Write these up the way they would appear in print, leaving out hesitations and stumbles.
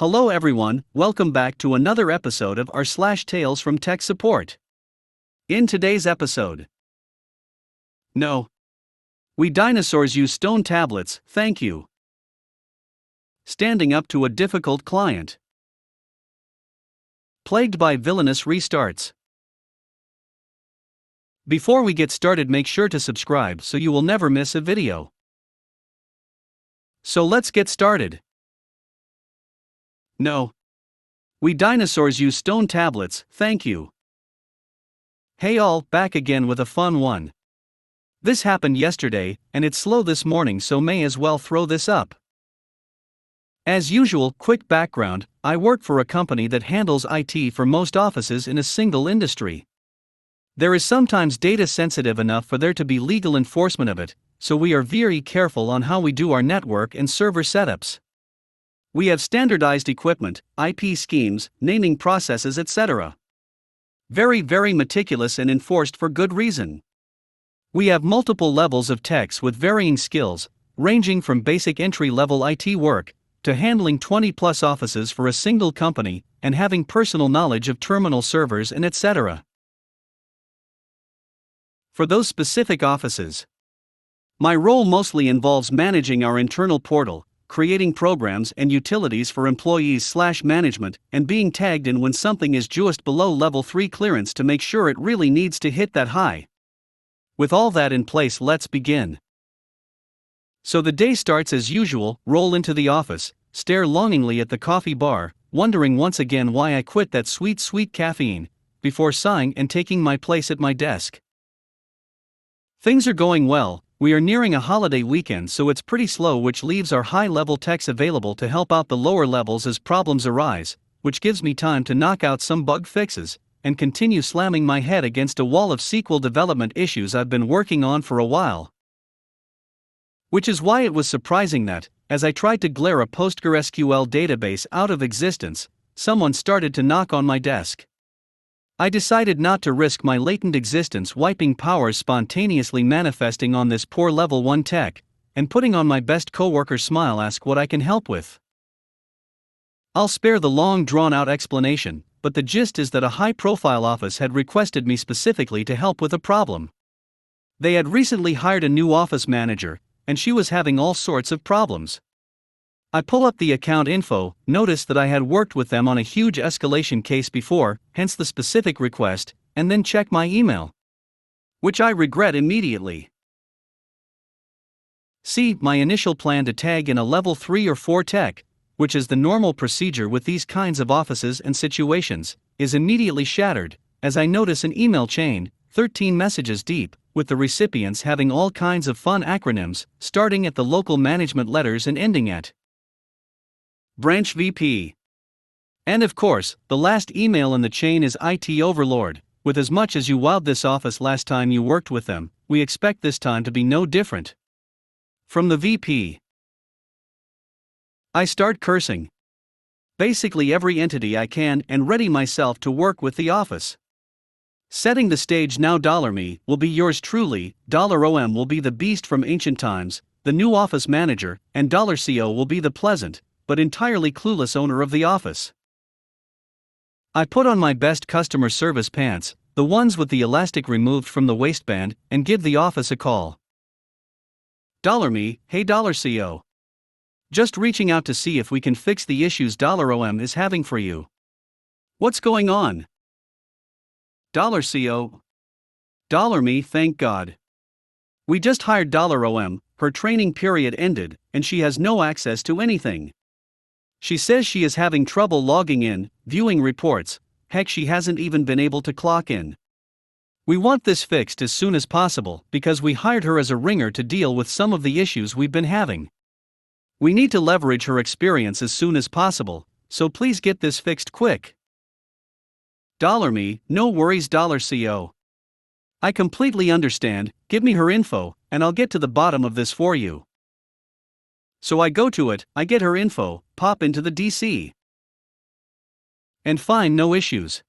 Hello everyone, welcome back to another episode of r/slash Tales from Tech Support. In today's episode, no, we dinosaurs use stone tablets, thank you. Standing up to a difficult client. Plagued by villainous restarts. Before we get started, make sure to subscribe so you will never miss a video. So let's get started. No, we dinosaurs use stone tablets, thank you. Hey all, back again with a fun one. This happened yesterday, and it's slow this morning, so may as well throw this up. As usual, quick background, I work for a company that handles IT for most offices in a single industry. There is sometimes data sensitive enough for there to be legal enforcement of it, so we are very careful on how we do our network and server setups. We have standardized equipment, IP schemes, naming processes, etc. Very meticulous and enforced for good reason. We have multiple levels of techs with varying skills, ranging from basic entry-level IT work, to handling 20+ offices for a single company, and having personal knowledge of terminal servers and etc. For those specific offices, my role mostly involves managing our internal portal, creating programs and utilities for employees/management, and being tagged in when something is just below level 3 clearance to make sure it really needs to hit that high. With all that in place, let's begin. So the day starts as usual, roll into the office, stare longingly at the coffee bar, wondering once again why I quit that sweet caffeine, before sighing and taking my place at my desk. Things are going well. We are nearing a holiday weekend, so it's pretty slow, which leaves our high-level techs available to help out the lower levels as problems arise, which gives me time to knock out some bug fixes, and continue slamming my head against a wall of SQL development issues I've been working on for a while. Which is why it was surprising that, as I tried to glare a PostgreSQL database out of existence, someone started to knock on my desk. I decided not to risk my latent existence wiping powers spontaneously manifesting on this poor level 1 tech, and putting on my best coworker smile, ask what I can help with. I'll spare the long drawn-out explanation, but the gist is that a high-profile office had requested me specifically to help with a problem. They had recently hired a new office manager, and she was having all sorts of problems. I pull up the account info, notice that I had worked with them on a huge escalation case before, hence the specific request, and then check my email. Which I regret immediately. See, my initial plan to tag in a level 3 or 4 tech, which is the normal procedure with these kinds of offices and situations, is immediately shattered, as I notice an email chain, 13 messages deep, with the recipients having all kinds of fun acronyms, starting at the local management letters and ending at Branch VP. And of course, the last email in the chain is IT Overlord. With as much as you wowed this office last time you worked with them, we expect this time to be no different. From the VP, I start cursing basically every entity I can and ready myself to work with the office. Setting the stage now, $me will be yours truly, $OM will be the beast from ancient times, the new office manager, and $CO will be the pleasant, but entirely clueless owner of the office. I put on my best customer service pants, the ones with the elastic removed from the waistband, and give the office a call. $me, hey $CO. Just reaching out to see if we can fix the issues $OM is having for you. What's going on? $CO. $me, thank God. We just hired $OM, her training period ended, and she has no access to anything. She says she is having trouble logging in, viewing reports, heck, she hasn't even been able to clock in. We want this fixed as soon as possible because we hired her as a ringer to deal with some of the issues we've been having. We need to leverage her as soon as possible, so please get this fixed quick. $me, no worries $CO. I completely understand, give me her info, and I'll get to the bottom of this for you. So I go to it, I get her info, pop into the DC. And find no issues.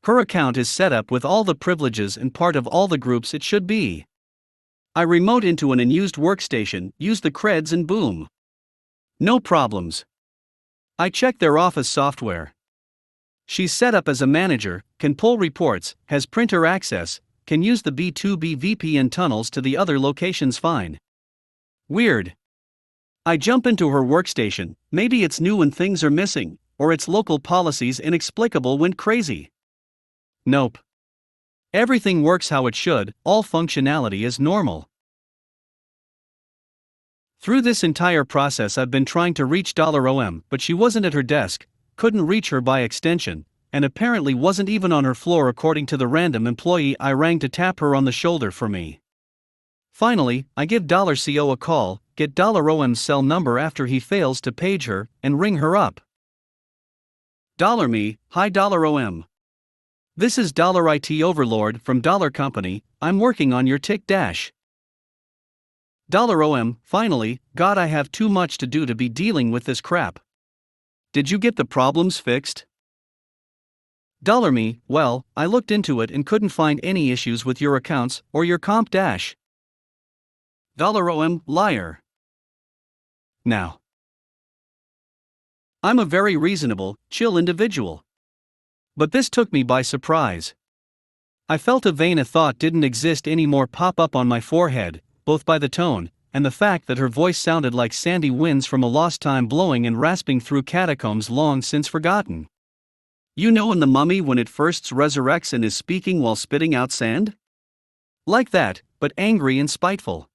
Her account is set up with all the privileges and part of all the groups it should be. I remote into an unused workstation, use the creds, and boom. No problems. I checked their office software. She's set up as a manager, can pull reports, has printer access, can use the B2B VPN tunnels to the other locations fine. Weird. I jump into her workstation, maybe it's new and things are missing, or its local policies inexplicable went crazy. Nope. Everything works how it should, all functionality is normal. Through this entire process I've been trying to reach $OM, but she wasn't at her desk, couldn't reach her by extension, and apparently wasn't even on her floor according to the random employee I rang to tap her on the shoulder for me. Finally, I give $CO a call, get $OM's cell number after he fails to page her, and ring her up. $Me, hi $OM. This is $IT Overlord from $Company, I'm working on your tick dash. $OM, finally, God, I have too much to do to be dealing with this crap. Did you get the problems fixed? $Me, well, I looked into it and couldn't find any issues with your accounts or your comp dash. $OM, liar. Now, I'm a very reasonable, chill individual. But this took me by surprise. I felt a vein of thought didn't exist anymore pop up on my forehead, both by the tone and the fact that her voice sounded like sandy winds from a lost time blowing and rasping through catacombs long since forgotten. You know in The Mummy when it first resurrects and is speaking while spitting out sand? Like that, but angry and spiteful.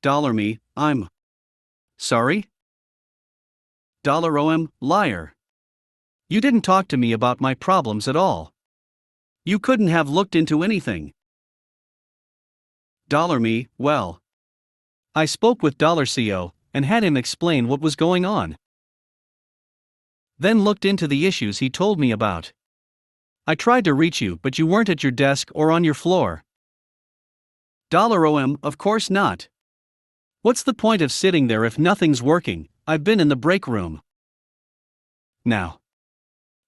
$Me, I'm sorry? $OM, liar. You didn't talk to me about my problems at all. You couldn't have looked into anything. $Me, well. I spoke with $CO and had him explain what was going on. Then looked into the issues he told me about. I tried to reach you, but you weren't at your desk or on your floor. $OM, of course not. What's the point of sitting there if nothing's working? I've been in the break room. Now,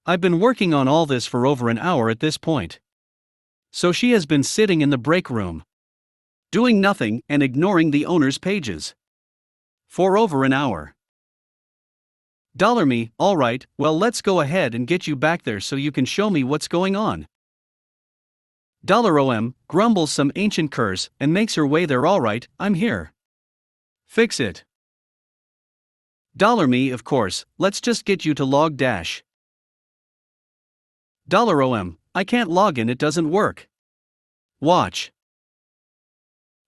I've been working on all this for over an hour at this point. So she has been sitting in the break room, doing nothing and ignoring the owner's pages. For over an hour. $Me, alright, well let's go ahead and get you back there so you can show me what's going on. $OM, grumbles some ancient curse and makes her way there. Alright, I'm here. Fix it. $Me, of course, let's just get you to log dash. $OM, I can't log in, it doesn't work. Watch.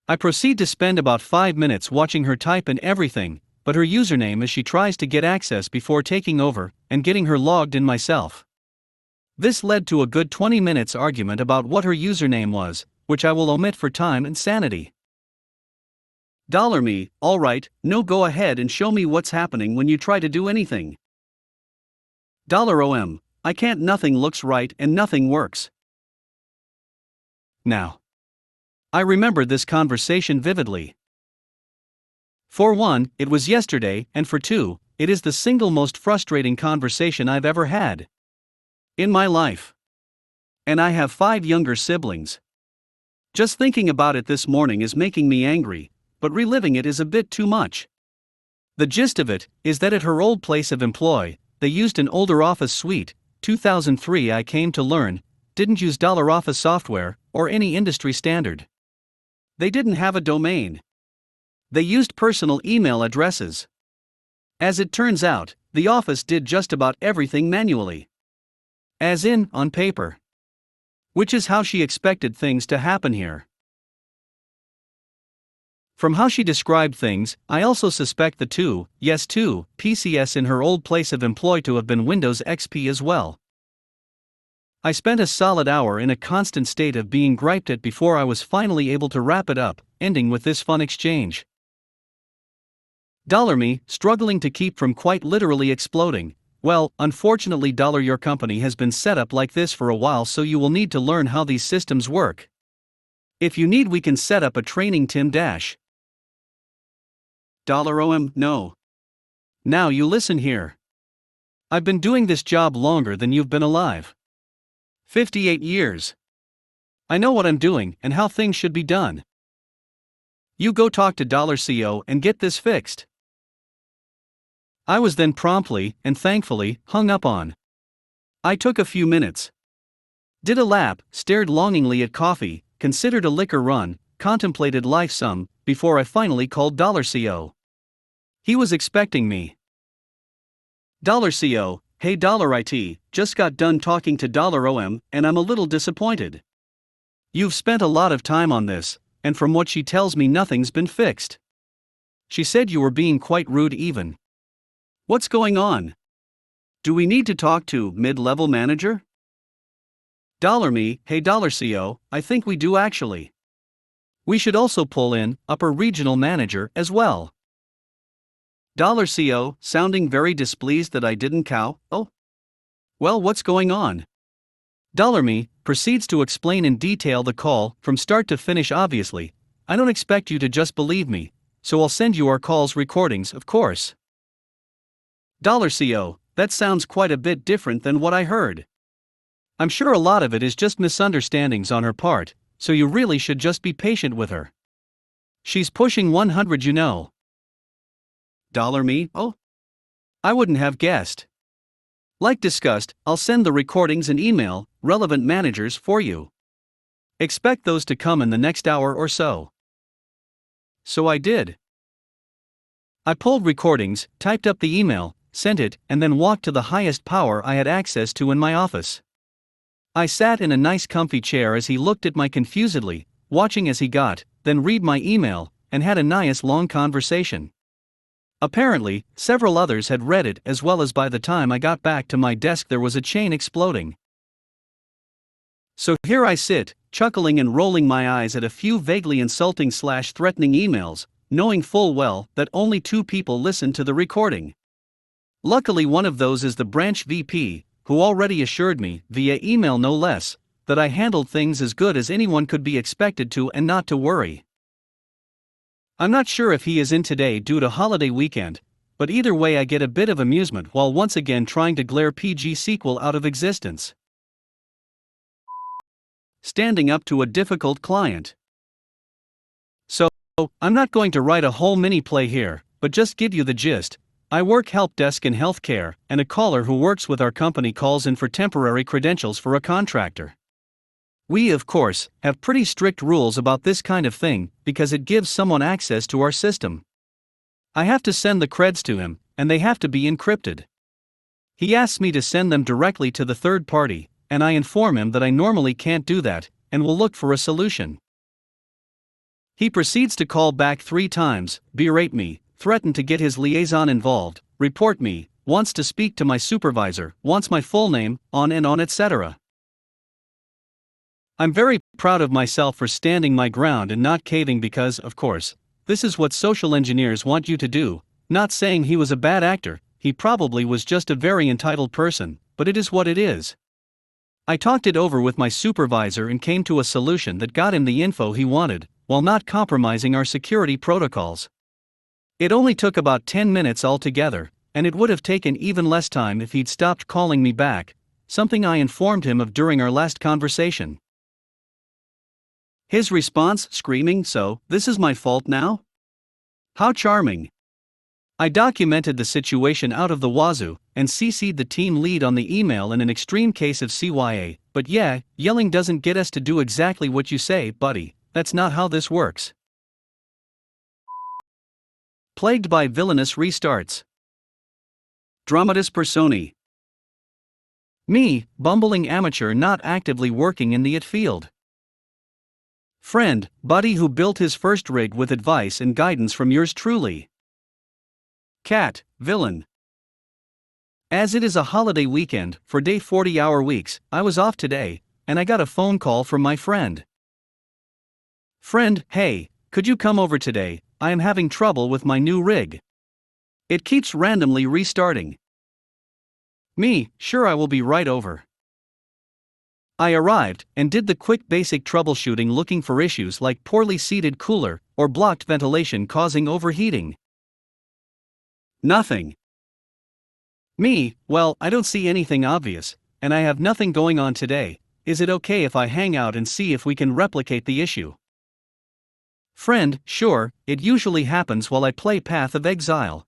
I proceed to spend about 5 minutes watching her type and everything, but her username as she tries to get access before taking over and getting her logged in myself. This led to a good 20 minutes argument about what her username was, which I will omit for time and sanity. $Me, alright, no, go ahead and show me what's happening when you try to do anything. $OM, I can't, nothing looks right and nothing works. Now, I remember this conversation vividly. For one, it was yesterday, and for two, it is the single most frustrating conversation I've ever had in my life. And I have 5 younger siblings. Just thinking about it this morning is making me angry, but reliving it is a bit too much. The gist of it is that at her old place of employ, they used an older Office suite. 2003 I came to learn, didn't use $Office software or any industry standard. They didn't have a domain. They used personal email addresses. As it turns out, the office did just about everything manually. As in, on paper. Which is how she expected things to happen here. From how she described things, I also suspect the two PCS in her old place of employ to have been Windows XP as well. I spent a solid hour in a constant state of being griped at before I was finally able to wrap it up, ending with this fun exchange. $Me, struggling to keep from quite literally exploding. Well, unfortunately, your company has been set up like this for a while, so you will need to learn how these systems work. If you need, we can set up a training. Tim dash. $OM, no. Now you listen here. I've been doing this job longer than you've been alive. 58 years. I know what I'm doing and how things should be done. You go talk to $CO and get this fixed. I was then promptly, and thankfully, hung up on. I took a few minutes. Did a lap, stared longingly at coffee, considered a liquor run, contemplated life some, before I finally called $CO. He was expecting me. $CO, hey $IT, just got done talking to $OM, and I'm a little disappointed. You've spent a lot of time on this, and from what she tells me nothing's been fixed. She said you were being quite rude even. What's going on? Do we need to talk to mid-level manager? Me, hey $CO, I think we do actually. We should also pull in upper regional manager as well. $CO, sounding very displeased that I didn't cow. Oh. Well, what's going on? Me, proceeds to explain in detail the call, from start to finish obviously. I don't expect you to just believe me, so I'll send you our call's recordings of course. $CO, that sounds quite a bit different than what I heard. I'm sure a lot of it is just misunderstandings on her part, so you really should just be patient with her. She's pushing 100 you know. Me, oh? I wouldn't have guessed. Like discussed, I'll send the recordings and email relevant managers for you. Expect those to come in the next hour or so. So I did. I pulled recordings, typed up the email, sent it, and then walked to the highest power I had access to in my office. I sat in a nice comfy chair as he looked at me confusedly, watching as he got, then read my email, and had a nice long conversation. Apparently, several others had read it as well as by the time I got back to my desk there was a chain exploding. So here I sit, chuckling and rolling my eyes at a few vaguely insulting/threatening emails, knowing full well that only 2 people listened to the recording. Luckily one of those is the branch VP, who already assured me, via email no less, that I handled things as good as anyone could be expected to and not to worry. I'm not sure if he is in today due to holiday weekend, but either way I get a bit of amusement while once again trying to glare PG sequel out of existence. Standing up to a difficult client. So, I'm not going to write a whole mini play here, but just give you the gist. I work help desk in healthcare, and a caller who works with our company calls in for temporary credentials for a contractor. We, of course, have pretty strict rules about this kind of thing, because it gives someone access to our system. I have to send the creds to him, and they have to be encrypted. He asks me to send them directly to the third party, and I inform him that I normally can't do that, and will look for a solution. He proceeds to call back 3 times, berate me, threaten to get his liaison involved, report me, wants to speak to my supervisor, wants my full name, on and on etc. I'm very proud of myself for standing my ground and not caving because, of course, this is what social engineers want you to do. Not saying he was a bad actor, he probably was just a very entitled person, but it is what it is. I talked it over with my supervisor and came to a solution that got him the info he wanted, while not compromising our security protocols. It only took about 10 minutes altogether, and it would have taken even less time if he'd stopped calling me back, something I informed him of during our last conversation. His response, screaming, "So, this is my fault now? How charming." I documented the situation out of the wazoo, and CC'd the team lead on the email in an extreme case of CYA, but yeah, yelling doesn't get us to do exactly what you say, buddy, that's not how this works. Plagued by villainous restarts. Dramatis personae. Me, bumbling amateur not actively working in the IT field. Friend, buddy who built his first rig with advice and guidance from yours truly. Cat, villain. As it is a holiday weekend, for day 40-hour weeks, I was off today, and I got a phone call from my friend. Friend, hey, could you come over today? I am having trouble with my new rig. It keeps randomly restarting. Me, sure I will be right over. I arrived, and did the quick basic troubleshooting looking for issues like poorly seated cooler, or blocked ventilation causing overheating. Nothing. Me, well, I don't see anything obvious, and I have nothing going on today. Is it okay if I hang out and see if we can replicate the issue? Friend, sure, it usually happens while I play Path of Exile.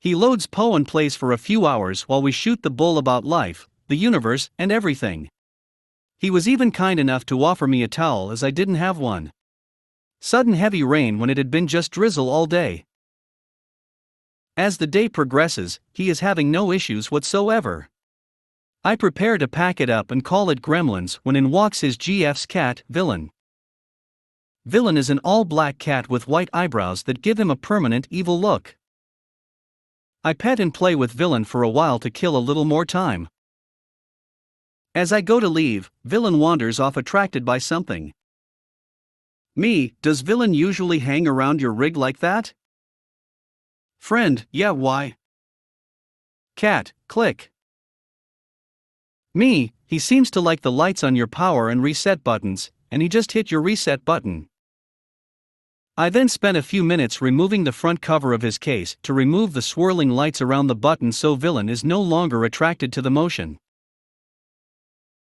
He loads Poe and plays for a few hours while we shoot the bull about life, the universe, and everything. He was even kind enough to offer me a towel as I didn't have one. Sudden heavy rain when it had been just drizzle all day. As the day progresses, he is having no issues whatsoever. I prepare to pack it up and call it Gremlins when in walks his GF's cat, Villain. Villain is an all-black cat with white eyebrows that give him a permanent evil look. I pet and play with Villain for a while to kill a little more time. As I go to leave, Villain wanders off attracted by something. Me, does Villain usually hang around your rig like that? Friend, yeah, why? Cat, click. Me, he seems to like the lights on your power and reset buttons, and he just hit your reset button. I then spent a few minutes removing the front cover of his case to remove the swirling lights around the button so Villain is no longer attracted to the motion.